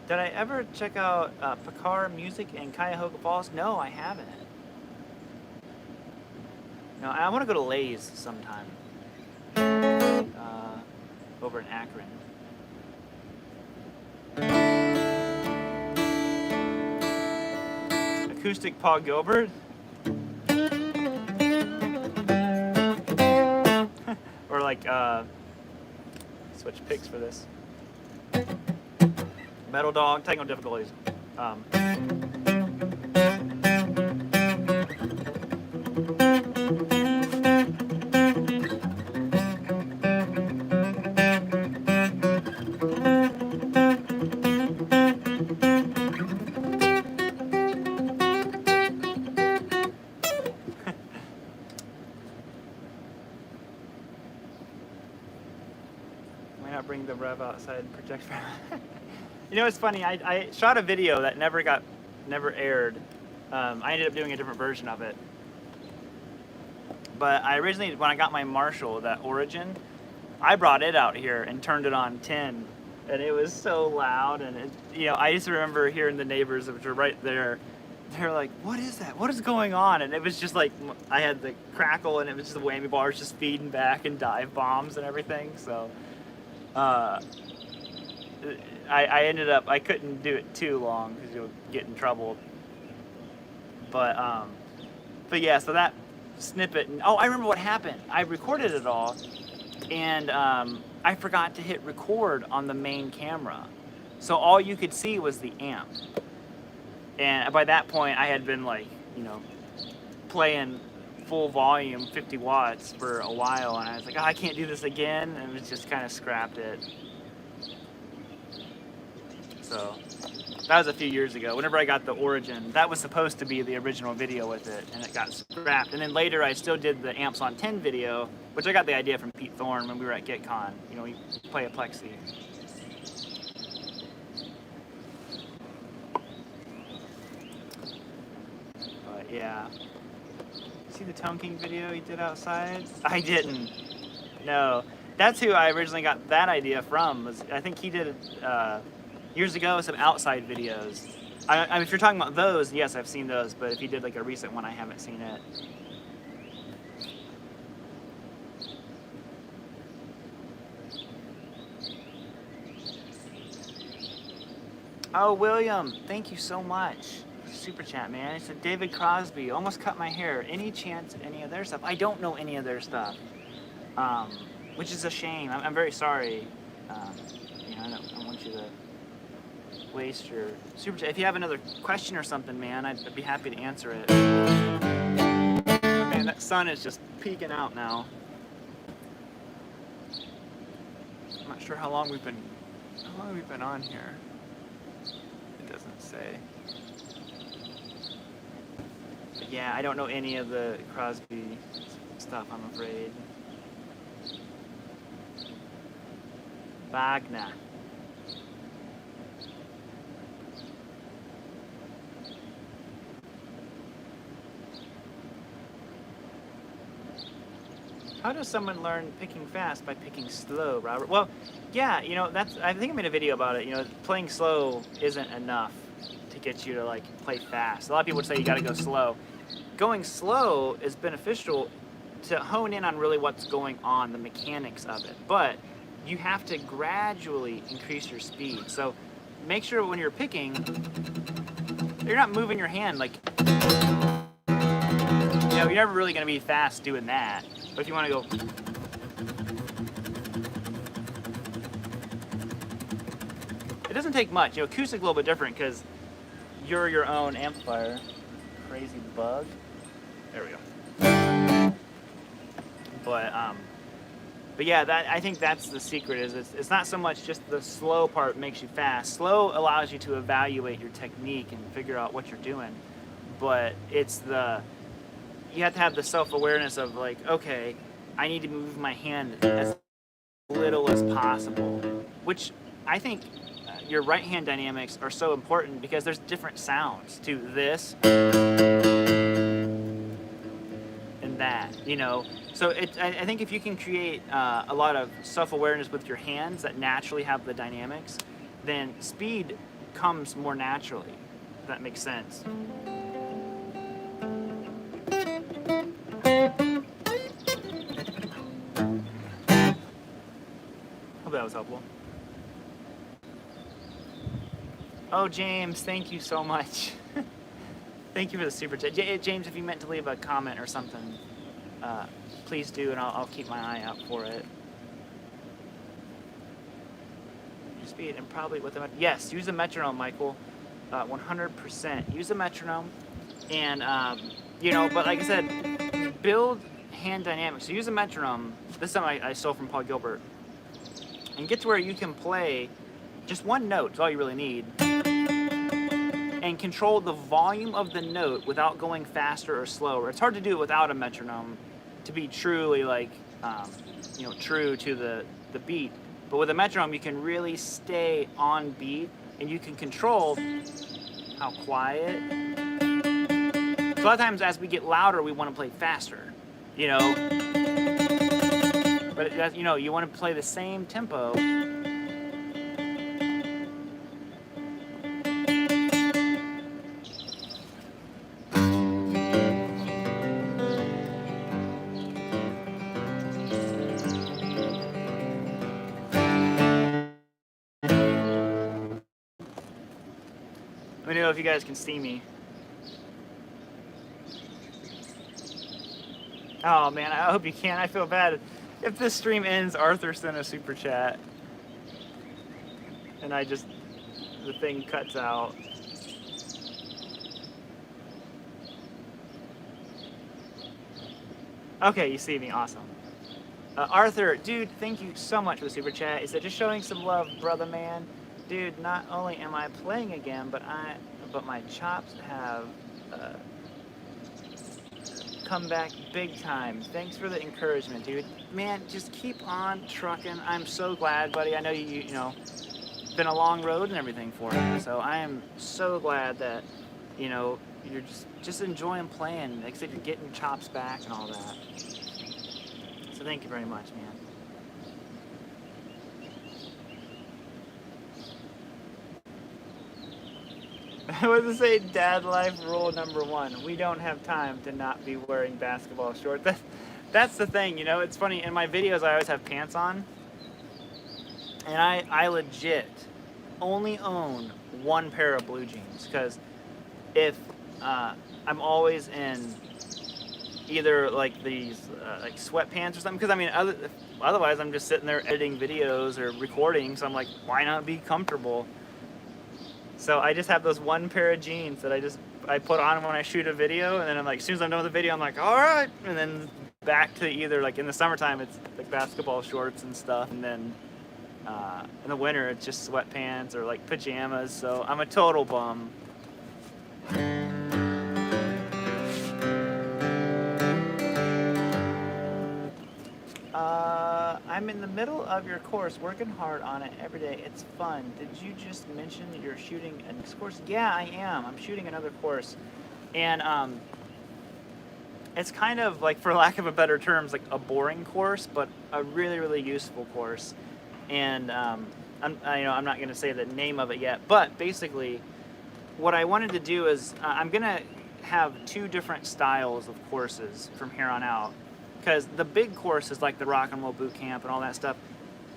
Did I ever check out Picard Music in Cuyahoga Falls? No, I haven't. No, I want to go to Lay's sometime. Over in Akron. Acoustic Paul Gilbert. Or like, switch picks for this. Metal Dog, technical difficulties. Why not bring the rev outside and project? You know, it's funny. I shot a video that never aired. I ended up doing a different version of it. But I originally, when I got my Marshall, that Origin, I brought it out here and turned it on 10, and it was so loud. And I just remember hearing the neighbors, which were right there. They're like, "What is that? What is going on?" And it was just like I had the crackle, and it was just the whammy bars just feeding back and dive bombs and everything. So. I ended up, I couldn't do it too long because you'll get in trouble. But yeah, so that snippet, and I remember what happened. I recorded it all, and I forgot to hit record on the main camera. So all you could see was the amp. And by that point, I had been like, playing full volume, 50 watts for a while, and I was like, oh, I can't do this again, and it just kind of scrapped it. So that was a few years ago. Whenever I got the Origin, that was supposed to be the original video with it, and it got scrapped. And then later I still did the Amps on 10 video, which I got the idea from Pete Thorne when we were at GitCon. You know, we play a Plexi. But yeah. See the Tone King video he did outside? I didn't. No. That's who I originally got that idea from. I think he did years ago some outside videos. I mean, if you're talking about those, yes, I've seen those, but if he did like a recent one, I haven't seen it. Oh, William, thank you so much. Super chat, man. It's a David Crosby. Almost cut my hair. Any chance at any of their stuff? I don't know any of their stuff, which is a shame. I'm very sorry. You know, I don't want you to waste your super chat. If you have another question or something, man, I'd be happy to answer it. Man, that sun is just peeking out now. I'm not sure how long we've been on here. It doesn't say. But yeah, I don't know any of the Crosby stuff, I'm afraid. Wagner. How does someone learn picking fast by picking slow, Robert? Well, yeah, you know, I think I made a video about it. You know, playing slow isn't enough to get you to like play fast. A lot of people would say you got to go slow. Going slow is beneficial to hone in on really what's going on, the mechanics of it. But you have to gradually increase your speed. So make sure when you're picking, you're not moving your hand like, you know, you're never really going to be fast doing that. But if you want to go, it doesn't take much. You know, acoustic's a little bit different because you're your own amplifier. Crazy bug. There we go. But yeah, I think that's the secret. Is it's not so much just the slow part makes you fast. Slow allows you to evaluate your technique and figure out what you're doing. But it's you have to have the self-awareness of like, okay, I need to move my hand as little as possible, which I think your right hand dynamics are so important because there's different sounds to this and that, you know. So I think if you can create a lot of self-awareness with your hands that naturally have the dynamics, then speed comes more naturally, if that makes sense. Hope that was helpful. Oh, James, thank you so much. Thank you for the super chat. James, if you meant to leave a comment or something, please do, and I'll keep my eye out for it. Speed and probably with the yes, use a metronome, Michael. 100%. Use a metronome, and you know. But like I said, build hand dynamics. So use a metronome. This time I stole from Paul Gilbert, and get to where you can play just one note. Is all you really need. And control the volume of the note without going faster or slower. It's hard to do it without a metronome to be truly like, you know, true to the beat. But with a metronome, you can really stay on beat and you can control how quiet. So a lot of times as we get louder, we want to play faster, you know. But, you know, you want to play the same tempo. Let me know if you guys can see me. Oh man, I hope you can. I feel bad. If this stream ends, Arthur sent a super chat. And the thing cuts out. Okay, you see me. Awesome. Arthur, dude, thank you so much for the super chat. Is that just showing some love, brother man? Dude, not only am I playing again, but my chops have come back big time. Thanks for the encouragement, dude. Man, just keep on trucking. I'm so glad, buddy. I know you know, been a long road and everything for you. So I am so glad that, you know, you're just enjoying playing. Like I said, you're getting your chops back and all that. So thank you very much, man. What does it say? Dad life rule number 1. We don't have time to not be wearing basketball shorts. That's the thing, you know. It's funny, in my videos I always have pants on. And I legit only own one pair of blue jeans. Because if I'm always in either like these like sweatpants or something. Because I mean, otherwise I'm just sitting there editing videos or recording. So I'm like, why not be comfortable? So I just have those one pair of jeans that I put on when I shoot a video, and then I'm like, as soon as I'm done with the video, I'm like, all right, and then back to either like in the summertime it's like basketball shorts and stuff, and then in the winter it's just sweatpants or like pajamas. So I'm a total bum. I'm in the middle of your course, working hard on it every day. It's fun. Did you just mention that you're shooting a next course? Yeah, I am. I'm shooting another course. And it's kind of like, for lack of a better terms, like a boring course, but a really, really useful course. And I'm not going to say the name of it yet, but basically what I wanted to do is I'm going to have 2 different styles of courses from here on out. Because the big courses like the Rock and Roll Boot Camp and all that stuff,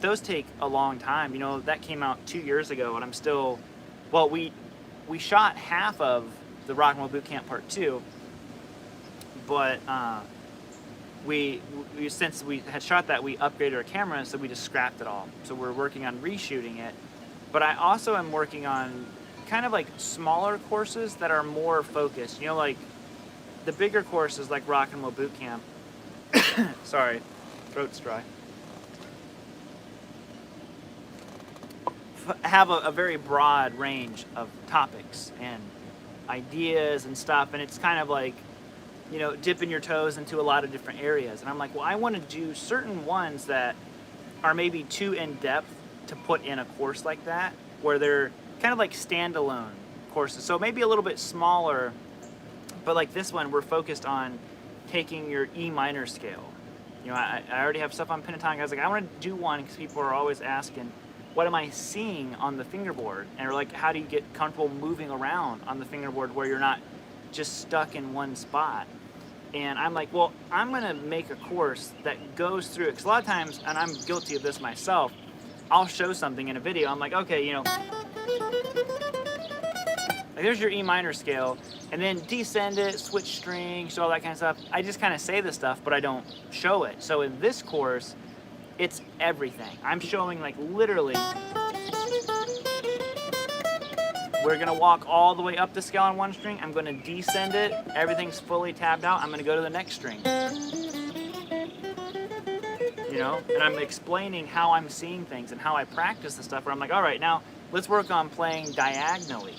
those take a long time. You know, that came out 2 years ago, and I'm still, well, we shot half of the Rock and Roll Boot Camp Part 2, but we since we had shot that, we upgraded our camera, so we just scrapped it all. So we're working on reshooting it. But I also am working on kind of like smaller courses that are more focused. You know, like the bigger courses like Rock and Roll Boot Camp. Sorry, throat's dry. Have a very broad range of topics and ideas and stuff, and it's kind of like, you know, dipping your toes into a lot of different areas. And I'm like, well, I want to do certain ones that are maybe too in-depth to put in a course like that, where they're kind of like standalone courses. So maybe a little bit smaller, but like this one, we're focused on taking your E minor scale. You know, I already have stuff on pentatonic. I was like, I want to do one because people are always asking, what am I seeing on the fingerboard? And we're like, how do you get comfortable moving around on the fingerboard where you're not just stuck in one spot? And I'm like, well, I'm going to make a course that goes through it. Because a lot of times, and I'm guilty of this myself, I'll show something in a video. I'm like, okay, you know, like there's your E minor scale, and then descend it, switch strings, all that kind of stuff. I just kind of say this stuff, but I don't show it. So in this course, it's everything. I'm showing like literally, we're gonna walk all the way up the scale on one string. I'm gonna descend it. Everything's fully tabbed out. I'm gonna go to the next string. You know, and I'm explaining how I'm seeing things and how I practice the stuff where I'm like, all right, now let's work on playing diagonally.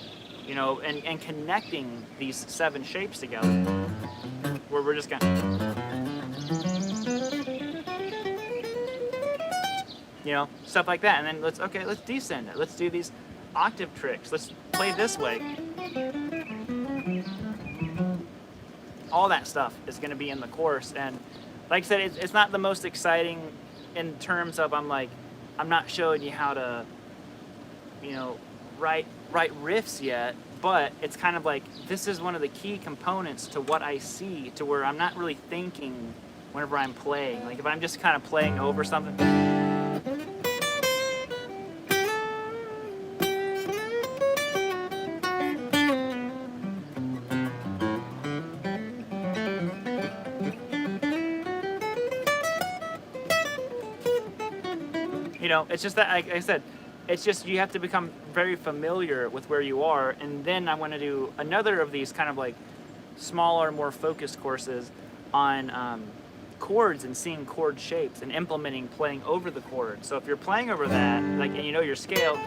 You know, and connecting these 7 shapes together, where we're just gonna, you know, stuff like that. And then let's descend it. Let's do these octave tricks. Let's play this way. All that stuff is going to be in the course. And like I said, it's not the most exciting in terms of, I'm not showing you how to, you know, write riffs yet, but it's kind of like, this is one of the key components to what I see, to where I'm not really thinking whenever I'm playing. Like if I'm just kind of playing over something, you know, it's just that, like I said, it's just, you have to become very familiar with where you are. And then I want to do another of these kind of like smaller, more focused courses on chords and seeing chord shapes and implementing playing over the chord. So if you're playing over that, like, and you know your scale,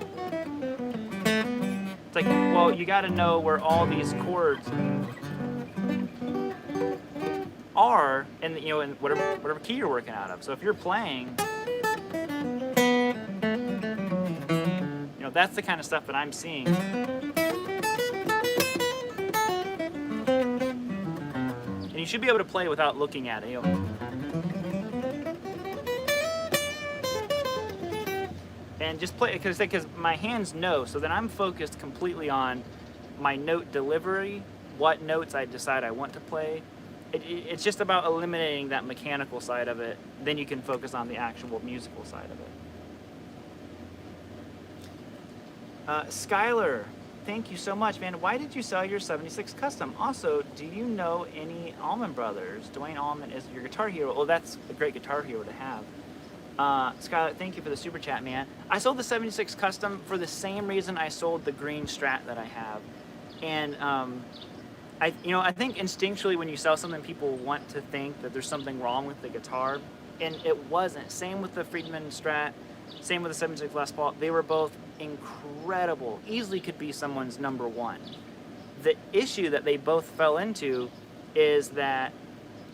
it's like, well, you got to know where all these chords are, and you know, in whatever key you're working out of. So if you're playing, you know, that's the kind of stuff that I'm seeing. And you should be able to play without looking at it. You know. And just play, because my hands know, so then I'm focused completely on my note delivery, what notes I decide I want to play. It's just about eliminating that mechanical side of it. Then you can focus on the actual musical side of it. Skylar, thank you so much, man. Why did you sell your 76 Custom? Also, do you know any Allman Brothers? Dwayne Allman is your guitar hero. Well, that's a great guitar hero to have. Skylar, thank you for the super chat, man. I sold the 76 Custom for the same reason I sold the green Strat that I have. And I think instinctually when you sell something, people want to think that there's something wrong with the guitar, and it wasn't. Same with the Friedman Strat, same with the 76 Les Paul. They were both incredible, easily could be someone's number one. The issue that they both fell into is that,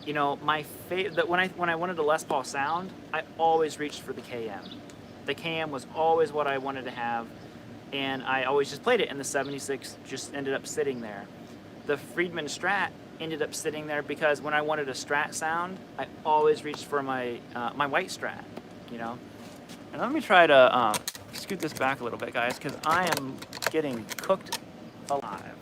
you know, when I wanted a Les Paul sound, I always reached for the KM. The KM was always what I wanted to have, and I always just played it, and the 76 just ended up sitting there. The Friedman Strat ended up sitting there because when I wanted a Strat sound, I always reached for my my white Strat, you know. And let me try to scoot this back a little bit, guys, because I am getting cooked alive.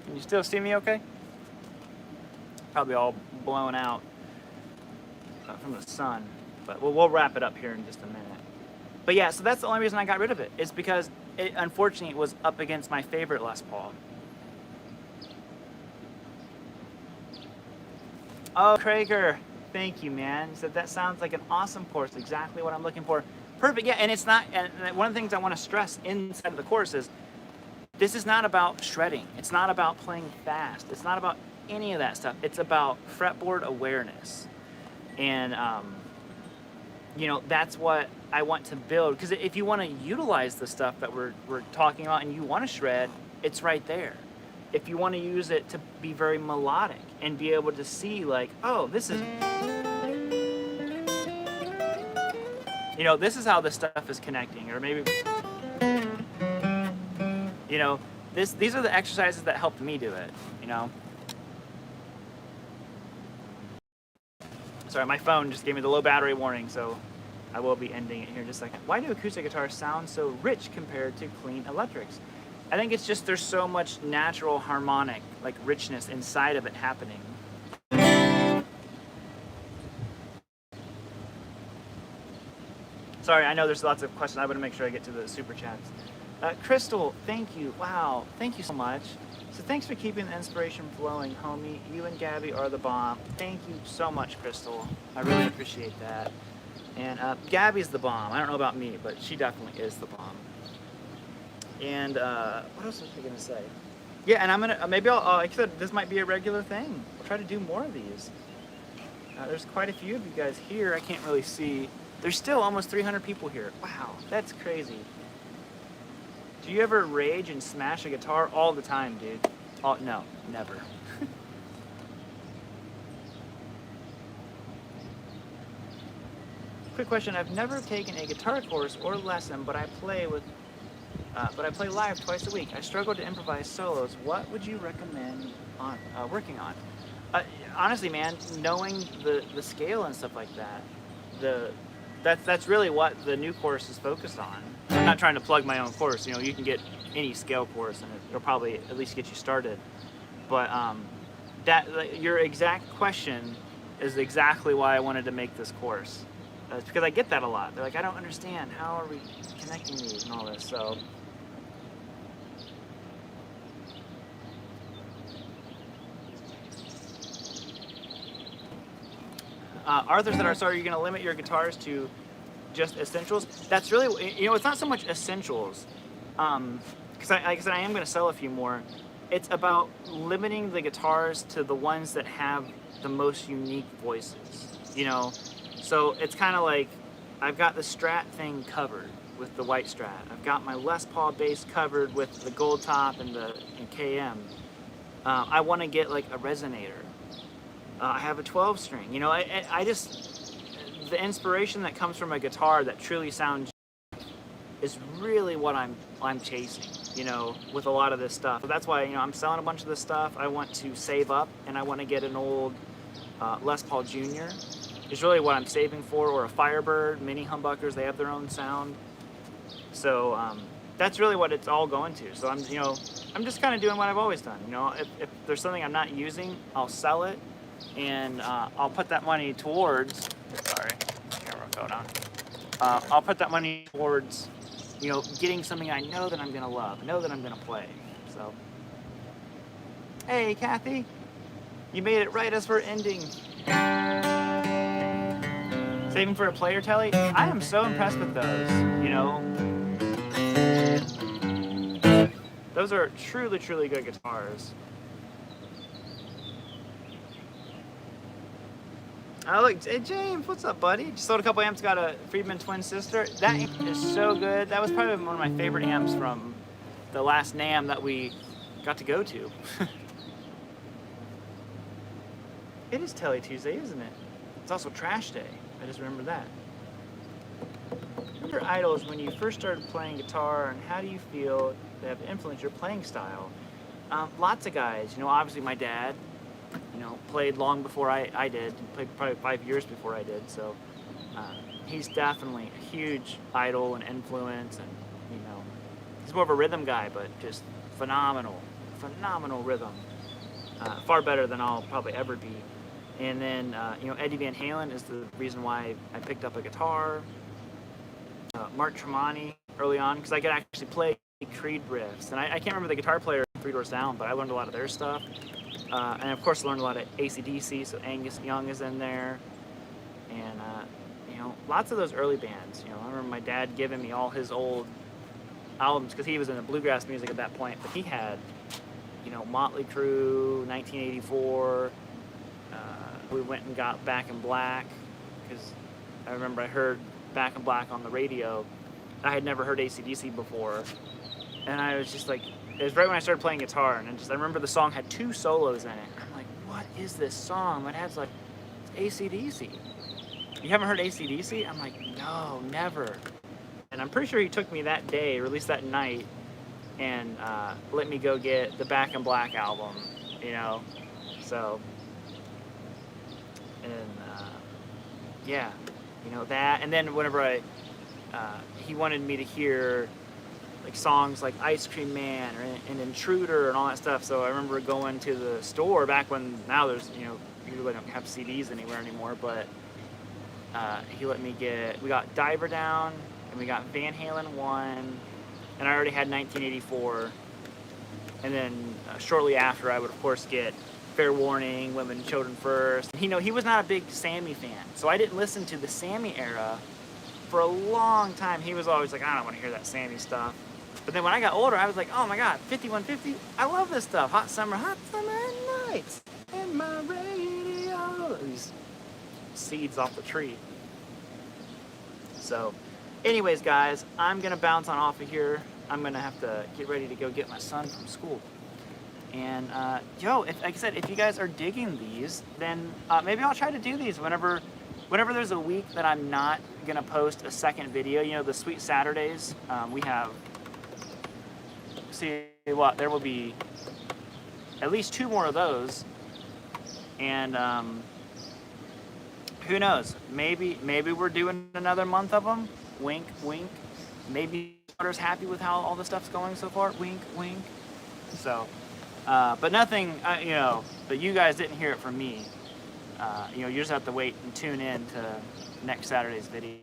Can you still see me okay? Probably all blown out from the sun, but we'll wrap it up here in just a minute. But yeah, so that's the only reason I got rid of it, is because it unfortunately was up against my favorite Les Paul. Oh, Krager, thank you, man. He said that sounds like an awesome course, exactly what I'm looking for. Perfect, yeah, and it's not, and one of the things I want to stress inside of the course is this is not about shredding. It's not about playing fast. It's not about any of that stuff. It's about fretboard awareness. And, you know, that's what I want to build. Because if you want to utilize the stuff that we're talking about and you want to shred, it's right there. If you want to use it to be very melodic and be able to see, like, oh, this is, you know, this is how this stuff is connecting. Or maybe, you know, these are the exercises that helped me do it, you know. Sorry, my phone just gave me the low battery warning, so I will be ending it here in just a second. Why do acoustic guitars sound so rich compared to clean electrics? I think it's just there's so much natural harmonic, like richness inside of it happening. Sorry, I know there's lots of questions. I want to make sure I get to the super chats. Crystal, thank you. Wow, thank you so much. So thanks for keeping the inspiration flowing, homie. You and Gabby are the bomb. Thank you so much, Crystal. I really appreciate that. And Gabby's the bomb. I don't know about me, but she definitely is the bomb. And what else was I gonna say? Yeah, and I'm gonna maybe I'll like I said, this might be a regular thing. We'll try to do more of these. There's quite a few of you guys here. I can't really see. There's still almost 300 people here. Wow, that's crazy. Do you ever rage and smash a guitar? All the time, dude. Oh, no, never. Quick question, I've never taken a guitar course or lesson, but I play live twice a week. I struggle to improvise solos. What would you recommend on working on? Honestly, man, knowing the scale and stuff like that, that's really what the new course is focused on. I'm not trying to plug my own course. You know, you can get any scale course, and it'll probably at least get you started. But your exact question is exactly why I wanted to make this course. It's because I get that a lot. They're like, I don't understand. How are we connecting these and all this? So. Arthur said, sorry, are you going to limit your guitars to just essentials. That's really, you know, it's not so much essentials, because like I said, I am going to sell a few more. It's about limiting the guitars to the ones that have the most unique voices, you know. So it's kind of like I've got the Strat thing covered with the white Strat. I've got my Les Paul bass covered with the gold top and the KM. I want to get like a resonator. I have a 12 string. You know, I just, the inspiration that comes from a guitar that truly sounds is really what I'm chasing, you know, with a lot of this stuff. So that's why, you know, I'm selling a bunch of this stuff. I want to save up, and I want to get an old Les Paul Jr. is really what I'm saving for, or a Firebird. Mini humbuckers, they have their own sound. So that's really what it's all going to. So I'm just kind of doing what I've always done. You know, if there's something I'm not using, I'll sell it, and I'll put that money towards. Sorry, camera go down. I'll put that money towards, you know, getting something I know that I'm gonna love, know that I'm gonna play. So, hey, Kathy, you made it right as we're ending. Saving for a player telly. I am so impressed with those. You know, those are truly, truly good guitars. Oh, look, hey, James, what's up, buddy? Just sold a couple amps, got a Friedman twin sister. That amp is so good. That was probably one of my favorite amps from the last NAMM that we got to go to. It is Telly Tuesday, isn't it? It's also Trash Day. I just remember that. Remember idols when you first started playing guitar, and how do you feel they have influenced your playing style? Lots of guys. You know, obviously my dad, you know, played long before I did. Played probably 5 years before I did. So he's definitely a huge idol and influence, and you know, he's more of a rhythm guy, but just phenomenal rhythm. Far better than I'll probably ever be. And then you know, Eddie Van Halen is the reason why I picked up a guitar. Mark Tremonti early on, because I could actually play Creed riffs, and I can't remember the guitar player in Three Door Sound, but I learned a lot of their stuff. And of course learned a lot of AC/DC, so Angus Young is in there, and you know, lots of those early bands. You know, I remember my dad giving me all his old albums, because he was in the bluegrass music at that point, but he had, you know, Motley Crue, 1984. We went and got Back in Black, because I remember I heard Back in Black on the radio. I had never heard AC/DC before, and I was just like, it was right when I started playing guitar, and I remember the song had 2 solos in it. I'm like, what is this song? My dad's like, it's AC/DC. You haven't heard AC/DC? I'm like, no, never. And I'm pretty sure he took me that day, or at least that night, and let me go get the Back in Black album, you know? So, and yeah, you know, that. And then whenever he wanted me to hear like songs like Ice Cream Man and Intruder and all that stuff. So I remember going to the store back when, now there's, you know, you really don't have CDs anywhere anymore, but he let me we got Diver Down, and we got Van Halen 1, and I already had 1984. And then shortly after, I would of course get Fair Warning, Women and Children First. You know, he was not a big Sammy fan, so I didn't listen to the Sammy era for a long time. He was always like, I don't want to hear that Sammy stuff. But then when I got older, I was like, oh my God, 5150, I love this stuff. Hot summer nights, and my radio. These seeds off the tree. So, anyways, guys, I'm gonna bounce on off of here. I'm gonna have to get ready to go get my son from school. And like I said, if you guys are digging these, then maybe I'll try to do these whenever there's a week that I'm not gonna post a second video. You know, the Sweet Saturdays, we have, see what, there will be at least 2 more of those. And who knows, maybe we're doing another month of them. Wink, wink. Maybe Carter's happy with how all the stuff's going so far. Wink, wink. So, but nothing, you know, but you guys didn't hear it from me. You know, you just have to wait and tune in to next Saturday's video.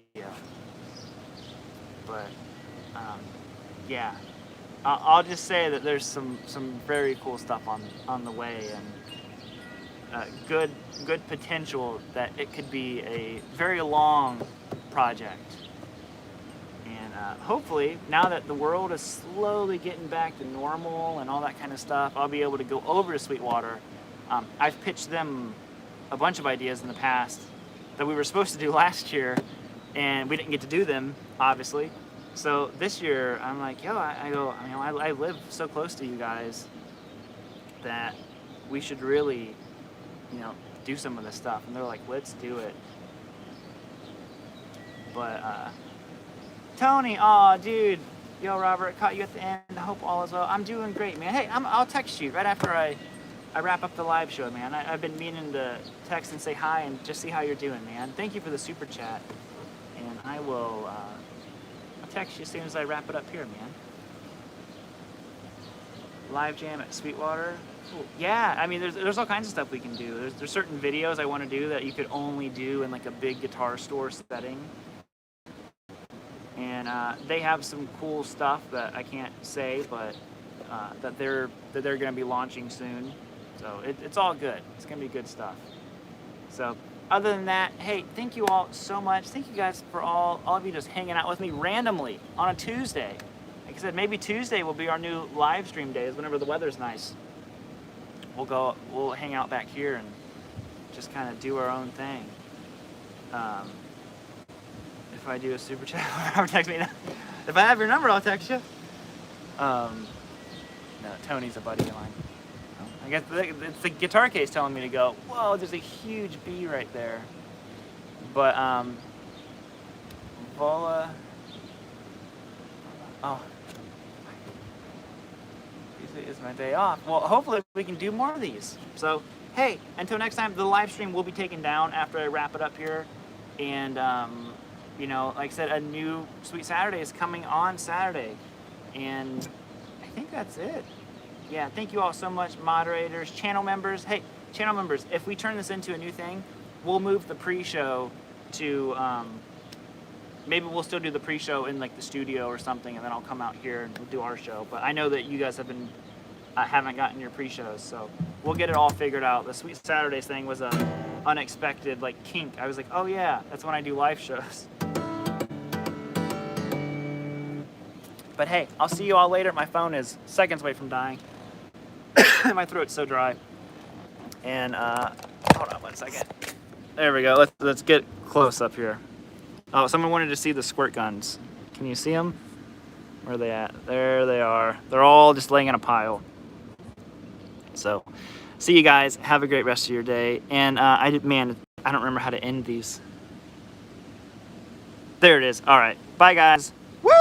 But, yeah, I'll just say that there's some very cool stuff on the way, and good potential that it could be a very long project. hopefully, now that the world is slowly getting back to normal and all that kind of stuff, I'll be able to go over to Sweetwater. I've pitched them a bunch of ideas in the past that we were supposed to do last year, and we didn't get to do them, obviously. So this year, I'm like, yo, I live so close to you guys that we should really, do some of this stuff. And they're like, let's do it. But, Tony, aw, dude, yo, Robert, caught you at the end. I hope all is well. I'm doing great, man. Hey, I'll text you right after I wrap up the live show, man. I've been meaning to text and say hi and just see how you're doing, man. Thank you for the super chat. And I will, I'll text you as soon as I wrap it up here, man. Live jam at Sweetwater. Cool. Yeah, I mean, there's all kinds of stuff we can do. There's certain videos I want to do that you could only do in like a big guitar store setting. And they have some cool stuff that I can't say, but that they're going to be launching soon. So it's all good. It's going to be good stuff. So other than that, hey, thank you all so much. Thank you guys for all of you just hanging out with me randomly on a Tuesday. Like I said, maybe Tuesday will be our new live stream days whenever the weather's nice. We'll hang out back here and just kind of do our own thing. If I do a super chat, or text me. If I have your number, I'll text you. No, Tony's a buddy of mine. I guess it's the guitar case telling me to go. Whoa, there's a huge bee right there. But Vola. Oh, Tuesday is my day off. Well, hopefully we can do more of these. So hey, until next time, the live stream will be taken down after I wrap it up here, and like I said, a new Sweet Saturday is coming on Saturday, and I think that's it. Yeah, thank you all so much, moderators, channel members. Hey, channel members, if we turn this into a new thing, we'll move the pre-show to, maybe we'll still do the pre-show in like the studio or something, and then I'll come out here and we'll do our show. But I know that you guys haven't gotten your pre-shows, so we'll get it all figured out. The Sweet Saturdays thing was a unexpected like kink. I was like, oh yeah, that's when I do live shows. But hey, I'll see you all later. My phone is seconds away from dying. My throat's so dry. And hold on 1 second. There we go. Let's get close up here. Oh, someone wanted to see the squirt guns. Can you see them? Where are they at? There they are. They're all just laying in a pile. So, see you guys. Have a great rest of your day. And I don't remember how to end these. There it is. All right. Bye, guys. Woo!